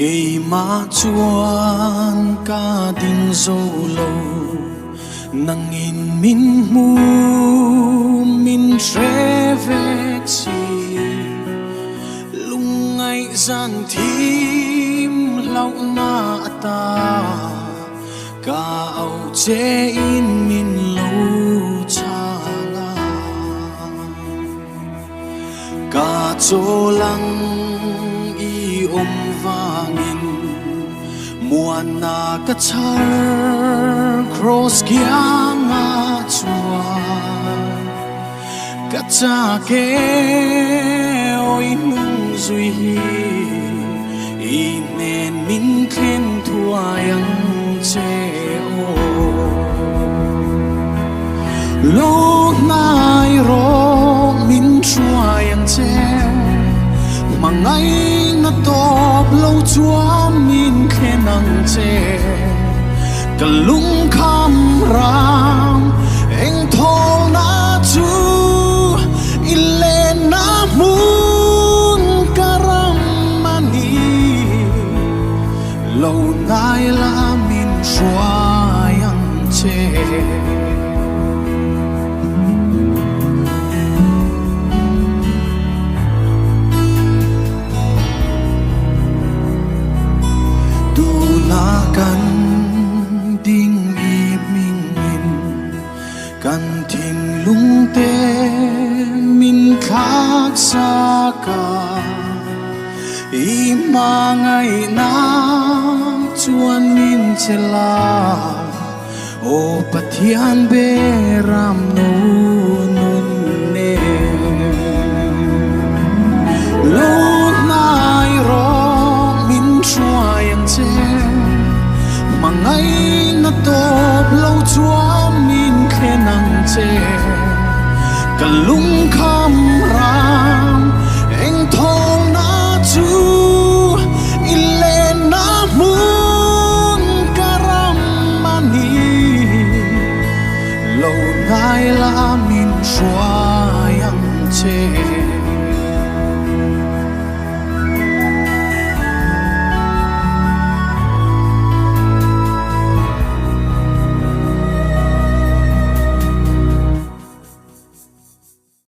cây má chuan ca đình dâu lâu nang in min mu min tre vek si lung ngay gian thím lau na ta ca au che in min lâu cha nga ca cho lăng i vangin muan na ka char cross kia nga chuan ka cha ke oi nung zui i nen min khen thua yang che o lo nai ro min chua yang che mangai na top lâu chúa min khen ang che cả lung kham ram anh thol na chu ile na mun karam mani lâu nay la min chua yang che kan ding i ming in kan thing lung te min khak sa ka i ma ngai na chuan min chela o pathian be ram no nun ne lo nai ro min chua yang che mangai na top lâu chúa min khen ang che cả lung kham